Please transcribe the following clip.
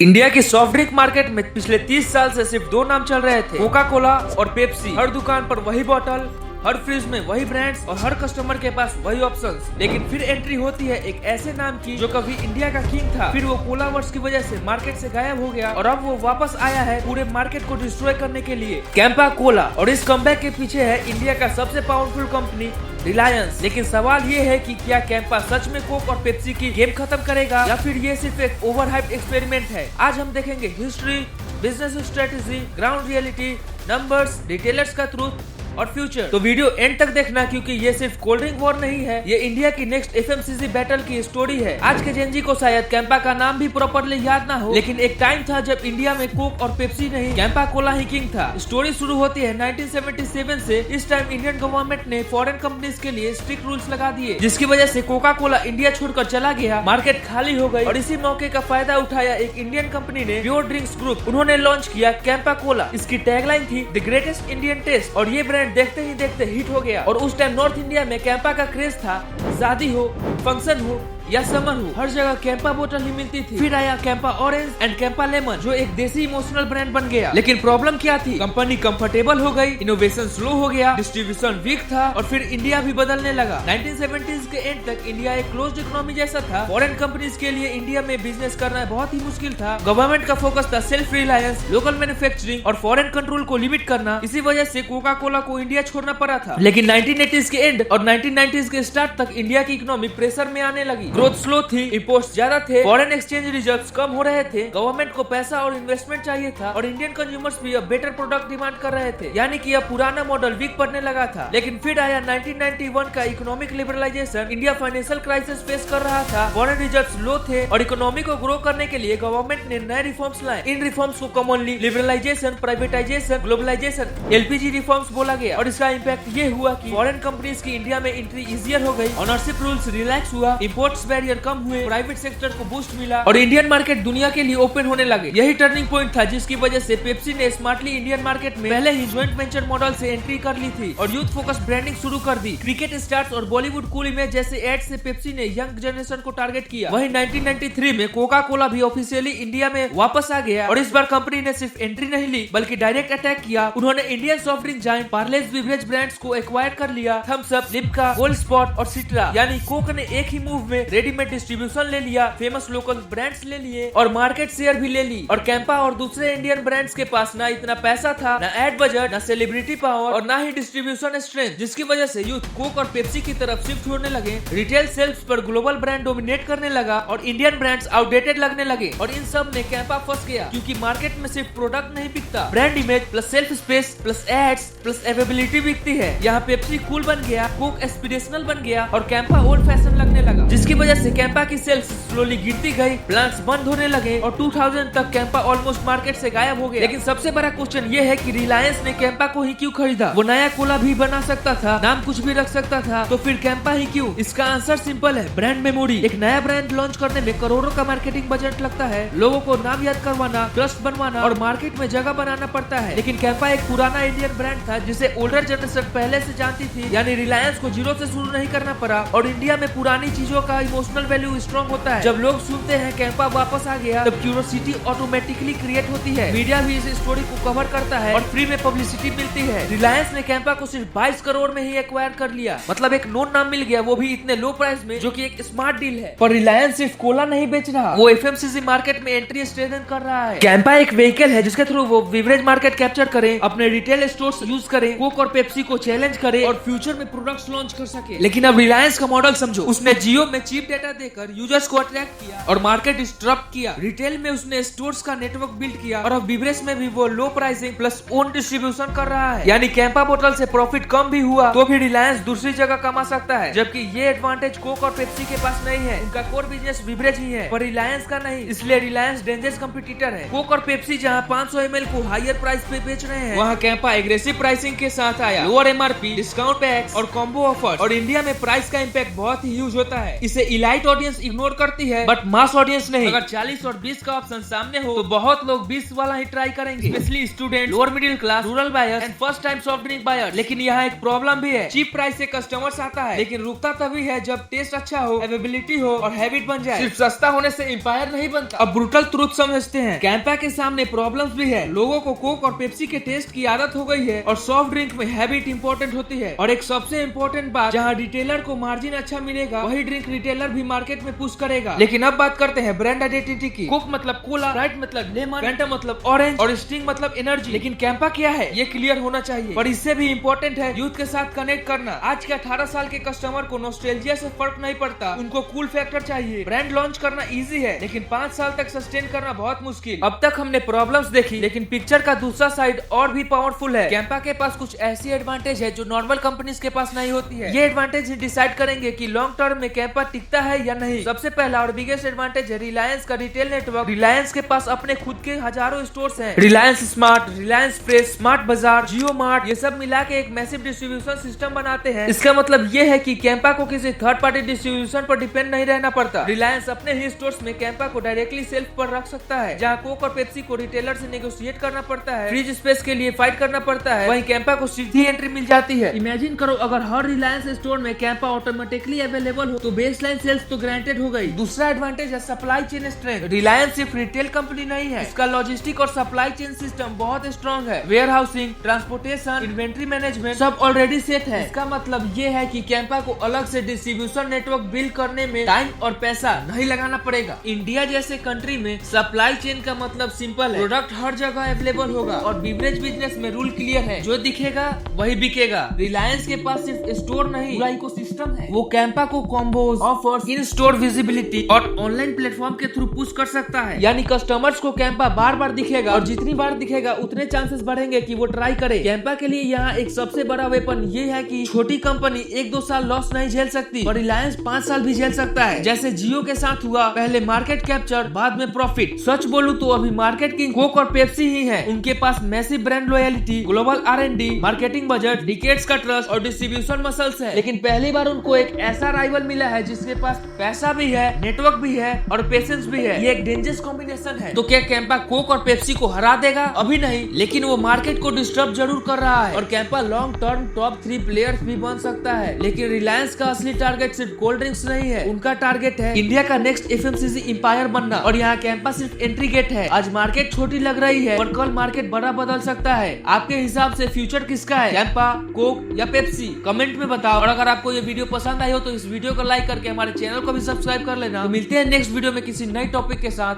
India की soft drink market में पिछले 30 साल से सिर्फ दो नाम चल रहे थे, कोका कोला और पेप्सी। हर दुकान पर वही बॉटल, हर फ्रिज में वही ब्रांड्स और हर कस्टमर के पास वही ऑप्शंस। लेकिन फिर एंट्री होती है एक ऐसे नाम की जो कभी इंडिया का किंग था, फिर वो कोला वर्स की वजह से मार्केट से गायब हो गया और अब वो वापस आया है पूरे मार्केट को डिस्ट्रॉय करने के लिए, कैंपा कोला। और इस कमबैक के पीछे है इंडिया का सबसे पावरफुल कंपनी रिलायंस। लेकिन सवाल ये है कि क्या कैंपा सच में कोक और पेप्सी की गेम खत्म करेगा या फिर ये सिर्फ एक ओवरहाइप्ड एक्सपेरिमेंट है। आज हम देखेंगे history, business strategy, ground reality, numbers, retailers का ट्रूथ और फ्यूचर। तो वीडियो एंड तक देखना, क्योंकि ये सिर्फ कोल्ड ड्रिंक वॉर नहीं है, ये इंडिया की नेक्स्ट एफएमसीजी बैटल की स्टोरी है। आज के जेनजी को शायद कैंपा का नाम भी प्रॉपरली याद ना हो, लेकिन एक टाइम था जब इंडिया में कोक और पेप्सी नहीं, कैंपा कोला ही किंग था। स्टोरी शुरू होती है 1977 से। इस टाइम इंडियन गवर्नमेंट ने फॉरेन कंपनीज के लिए स्ट्रिक्ट रूल्स लगा दिए, जिसकी वजह से कोका कोला इंडिया छोड़कर चला गया, मार्केट खाली हो गई। और इसी मौके का फायदा उठाया एक इंडियन कंपनी ने, प्योर ड्रिंक्स ग्रुप। उन्होंने लॉन्च किया कैंपा कोला। इसकी टैगलाइन थी द ग्रेटेस्ट इंडियन टेस्ट, और ये ब्रांड देखते ही देखते हिट हो गया। और उस टाइम नॉर्थ इंडिया में कैंपा का क्रेज था। शादी हो, फंक्शन हो या समर हो, हर जगह कैंपा बोतल ही मिलती थी। फिर आया Campa orange and Campa lemon, जो एक देसी इमोशनल ब्रांड बन गया। लेकिन प्रॉब्लम क्या थी? कंपनी कंफर्टेबल हो गई, इनोवेशन स्लो हो गया, डिस्ट्रीब्यूशन वीक था, और फिर इंडिया भी बदलने लगा। 1970s के एंड तक इंडिया एक क्लोज्ड इकोनॉमी जैसा था। फॉरेन कंपनीज के लिए इंडिया में बिजनेस करना बहुत ही मुश्किल था। गवर्नमेंट का फोकस था सेल्फ रिलायंस, लोकल मैन्युफैक्चरिंग और फॉरेन कंट्रोल को लिमिट करना। इसी वजह से कोका कोला को इंडिया छोड़ना पड़ा था। लेकिन 1980s के एंड और 1990s के स्टार्ट तक इंडिया की इकोनॉमी प्रेशर में आने लगी। ग्रोथ स्लो थी, इंपोर्ट्स ज्यादा थे, फॉरेन एक्सचेंज रिजर्व्स कम हो रहे थे, गवर्नमेंट को पैसा और इन्वेस्टमेंट चाहिए था, और इंडियन कंज्यूमर्स भी अब बेटर प्रोडक्ट डिमांड कर रहे थे। यानी कि अब पुराना मॉडल वीक पड़ने लगा था। लेकिन फिर आया 1991 का economic liberalisation. India financial crisis face कर रहा था, फॉरेन रिजर्व्स लो थे, और इकोनॉमी को ग्रो करने के लिए गवर्नमेंट ने नए रिफॉर्म्स लाए। इन रिफॉर्म्स को commonly liberalisation, privatisation, globalisation, LPG reforms बोला गया। और इसका इम्पैक्ट ये हुआ कि फॉरेन कंपनीज की इंडिया में एंट्री इजियर हो गई, ओनरशिप रूल्स रिलैक्स हुआ, इंपोर्ट्स बैरियर कम हुए, प्राइवेट सेक्टर को बूस्ट मिला, और इंडियन मार्केट दुनिया के लिए ओपन होने लगे। यही टर्निंग पॉइंट था, जिसकी वजह से पेप्सी ने स्मार्टली इंडियन मार्केट में पहले ही ज्वाइंट वेंचर मॉडल से एंट्री कर ली थी और यूथ फोकस ब्रांडिंग शुरू कर दी। क्रिकेट स्टार्स और बॉलीवुड कूल इमेज जैसे एड से पेप्सी ने यंग जनरेशन को टारगेट किया। वहीं 1993 में कोका कोला भी ऑफिशियली इंडिया में वापस आ गया, और इस बार कंपनी ने सिर्फ एंट्री नहीं ली बल्कि डायरेक्ट अटैक किया। उन्होंने Indian soft drink giant Parle's beverage brands को एक्वायर कर लिया। Thums Up, Limca, Gold Spot और सिट्रा, यानी कोक ने एक ही मूव में रेडीमेड डिस्ट्रीब्यूशन ले लिया, फेमस लोकल ब्रांड्स ले लिए और मार्केट शेयर भी ले ली। और कैंपा और दूसरे इंडियन ब्रांड्स के पास ना इतना पैसा था, ना एड बजट, ना सेलिब्रिटी पावर, और ना ही डिस्ट्रीब्यूशन स्ट्रेंथ, जिसकी वजह से यूथ कोक और पेप्सी की तरफ शिफ्ट होने लगे। रिटेल सेल्स पर ग्लोबल ब्रांड डोमिनेट करने लगा और इंडियन ब्रांड्स आउटडेटेड लगने लगे। और इन सब में कैंपा फंस गया, क्योंकि मार्केट में सिर्फ प्रोडक्ट नहीं बिकता, brand image plus shelf space plus ads plus availability बिकती है। यहाँ पेप्सी कूल बन गया, कोक एस्पिरेशनल बन गया और कैंपा ओल्ड फैशन लगने लगा, जिसकी वजह से कैंपा की सेल्स स्लोली गिरती गई, प्लांट्स बंद होने लगे और 2000 तक कैंपा ऑलमोस्ट मार्केट से गायब हो गया। लेकिन सबसे बड़ा क्वेश्चन ये है कि रिलायंस ने कैंपा को ही क्यों खरीदा? वो नया कोला भी बना सकता था, नाम कुछ भी रख सकता था, तो फिर कैंपा ही क्यों? इसका आंसर सिंपल है, ब्रांड मेमोरी। एक नया ब्रांड लॉन्च करने में करोड़ों का मार्केटिंग बजट लगता है, लोगों को नाम याद करवाना, ट्रस्ट बनवाना और मार्केट में जगह बनाना पड़ता है। लेकिन कैंपा एक पुराना इंडियन ब्रांड था, जिसे ओल्डर जनरेशन पहले से जानती थी, यानी रिलायंस को जीरो से शुरू नहीं करना पड़ा। और इंडिया में पुरानी चीजों का इमोशनल वैल्यू स्ट्रॉन्ग होता है। जब लोग सुनते हैं कैंपा वापस आ गया, तब क्यूरियोसिटी ऑटोमेटिकली क्रिएट होती है। मीडिया भी इस स्टोरी को कवर करता है और फ्री में पब्लिसिटी मिलती है। रिलायंस ने कैंपा को सिर्फ 22 करोड़ में ही एक्वायर कर लिया, मतलब एक नोन नाम मिल गया, वो भी इतने लो प्राइस में, जो कि एक स्मार्ट डील है। पर रिलायंस सिर्फ कोला नहीं बेच रहा, वो एफएमसीजी मार्केट में एंट्री स्ट्रेंथन कर रहा है। कैंपा एक व्हीकल है जिसके थ्रू वो बिवरेज मार्केट कैप्चर करे, अपने रिटेल स्टोर्स यूज करे, कोक और पेप्सी को चैलेंज करे और फ्यूचर में प्रोडक्ट्स लॉन्च कर सके। लेकिन अब रिलायंस का मॉडल समझो, उसने जियो में चीप डेटा देकर यूजर्स को अट्रैक्ट किया और मार्केट डिस्टर्ब किया। रिटेल में उसने स्टोर्स का नेटवर्क बिल्ड किया और अब बिवरेज में भी वो low pricing plus own distribution कर रहा है। यानी कैंपा बोतल से प्रॉफिट कम भी हुआ तो भी रिलायंस दूसरी जगह कमा सकता है, जबकि ये एडवांटेज कोक और पेप्सी के पास नहीं है। उनका कोर बिजनेस बिवरेज ही है, पर रिलायंस का नहीं, इसलिए रिलायंस डेंजरस कंपटीटर है। कोक और पेप्सी जहाँ 500 ml को हायर प्राइस पे बेच रहे हैं, वहाँ कैंपा एग्रेसिव प्राइसिंग के साथ आया, लोअर एमआरपी, डिस्काउंट पैक्स और कॉम्बो ऑफर। और इंडिया में प्राइस का इम्पैक्ट बहुत ही ह्यूज होता है, इसे इलाइट ऑडियंस इग्नोर करती है बट मास ऑडियंस नहीं। अगर 40 और 20 का ऑप्शन सामने हो तो बहुत लोग 20 वाला ही ट्राई करेंगे, specially student, lower middle class, rural buyers and first time soft drink buyers. लेकिन यहाँ एक प्रॉब्लम भी है, चीप प्राइस से कस्टमर्स आता है लेकिन रुकता तभी है जब टेस्ट अच्छा हो, अवेलेबिलिटी हो और हैबिट बन जाए। सिर्फ सस्ता होने से एम्पायर नहीं बनता। अब ब्रूटल ट्रूथ समझते हैं, कैंपा के सामने प्रॉब्लम्स भी है। लोगों को कोक और पेप्सी के टेस्ट की आदत हो गई है और सॉफ्ट ड्रिंक में हैबिट इंपॉर्टेंट होती है। और एक सबसे इम्पोर्टेंट बात, जहाँ रिटेलर को मार्जिन अच्छा मिलेगा वही ड्रिंक रिटेलर भी मार्केट में पुश करेगा। लेकिन अब बात करते हैं ब्रांड आइडेंटिटी की। कोक मतलब कोला, स्प्राइट मतलब लेमन, फैंटा मतलब ऑरेंज और स्टिंग मतलब एनर्जी। लेकिन कैंपा क्या है ये क्लियर होना चाहिए। और इससे भी इम्पोर्टेंट है यूथ के साथ कनेक्ट करना। आज के 18 साल के कस्टमर को नॉस्टैल्जिया से फर्क नहीं पड़ता, उनको कूल फैक्टर चाहिए। ब्रांड लॉन्च करना इजी है लेकिन 5 साल तक सस्टेन करना बहुत मुश्किल। अब तक हमने प्रॉब्लम्स देखी लेकिन पिक्चर का दूसरा साइड और भी पावरफुल है। कैंपा के पास कुछ ऐसी एडवांटेज है जो नॉर्मल कंपनीज के पास नहीं होती है। ये एडवांटेज ही डिसाइड करेंगे कि लॉन्ग टर्म में कैंपा टिकता है या नहीं। सबसे पहला और बिगेस्ट एडवांटेज है रिलायंस का रिटेल नेटवर्क। रिलायंस के पास अपने खुद के हजारों स्टोर्स हैं। Reliance smart, Reliance fresh, smart बाजार, जियो मार्ट, ये सब मिला के एक मैसिव डिस्ट्रीब्यूशन सिस्टम बनाते हैं। इसका मतलब ये है कि कैंपा को किसी थर्ड पार्टी डिस्ट्रीब्यूशन पर डिपेंड नहीं रहना पड़ता। रिलायंस अपने ही स्टोर्स में कैंपा को डायरेक्टली सेल्फ पर रख सकता है, जहाँ कोक और पेप्सी को रिटेलर से नेगोशिएट करना पड़ता है, फ्रीज स्पेस के लिए फाइट करना पड़ता है, वहीं कैंपा को सीधी एंट्री मिल जाती है। इमेजिन करो अगर हर रिलायंस स्टोर में कैंपा ऑटोमेटिकली अवेलेबल हो तो बेसलाइन सेल्स तो ग्रांटेड हो गई। दूसरा एडवांटेज है सप्लाई चेन स्ट्रेंथ। रिलायंस सिर्फ रिटेल कंपनी नहीं है, इसका लॉजिस्टिक और सप्लाई चेन सिस्टम बहुत स्ट्रॉन्ग है। Warehousing, transportation, inventory management सब ऑलरेडी सेट है। इसका मतलब ये है कि कैंपा को अलग से डिस्ट्रीब्यूशन नेटवर्क बिल्ड करने में टाइम और पैसा नहीं लगाना पड़ेगा। इंडिया जैसे कंट्री में सप्लाई चेन का मतलब सिंपल है, प्रोडक्ट हर जगह अवेलेबल होगा और बिवरेज बिजनेस में रूल क्लियर है, जो दिखेगा वही बिकेगा। रिलायंस के पास सिर्फ स्टोर नहीं पूरा इकोसिस्टम है। वो कैंपा को कॉम्बोज, ऑफर्स, इन स्टोर विजिबिलिटी और ऑनलाइन प्लेटफॉर्म के थ्रू पुश कर सकता है। यानी कस्टमर्स को कैंपा बार बार दिखेगा और जितनी बार दिखेगा उतने चांसेस बढ़ेंगे कि वो ट्राई करे। कैंपा के लिए यहाँ एक सबसे बड़ा वेपन ये है कि छोटी कंपनी 1-2 साल लॉस नहीं झेल सकती और रिलायंस 5 साल भी झेल सकता है, जैसे जियो के साथ हुआ। पहले मार्केट कैप्चर, बाद में प्रॉफिट। सच बोलूं तो अभी मार्केट किंग कोक और पेप्सी ही है। उनके पास massive brand loyalty, global R&D, marketing budget, decades का ट्रस्ट और डिस्ट्रीब्यूशन मसल्स है। लेकिन पहली बार उनको एक ऐसा राइवल मिला है जिसके पास पैसा भी है, नेटवर्क भी है और पेशेंस भी है। ये एक डेंजरस कॉम्बिनेशन है। तो क्या कैंपा कोक और पेप्सी को हरा देगा? अभी नहीं, लेकिन वो मार्केट को डिस्टर्ब जरूर कर रहा है और Campa long term top 3 players भी बन सकता है। लेकिन रिलायंस का असली टारगेट सिर्फ कोल्ड ड्रिंक्स नहीं है, उनका टारगेट है इंडिया का नेक्स्ट FMCG एम्पायर बनना। और यहाँ कैंपा सिर्फ एंट्री गेट है। आज मार्केट छोटी लग रही है और कल मार्केट बड़ा बदल सकता है। आपके हिसाब से फ्यूचर किसका है, कैंपा, कोक या पेप्सी? कमेंट में बताओ। और अगर आपको ये वीडियो पसंद आई हो तो इस वीडियो को लाइक करके हमारे चैनल को भी सब्सक्राइब कर लेना। तो मिलते हैं नेक्स्ट वीडियो में किसी नए टॉपिक के साथ।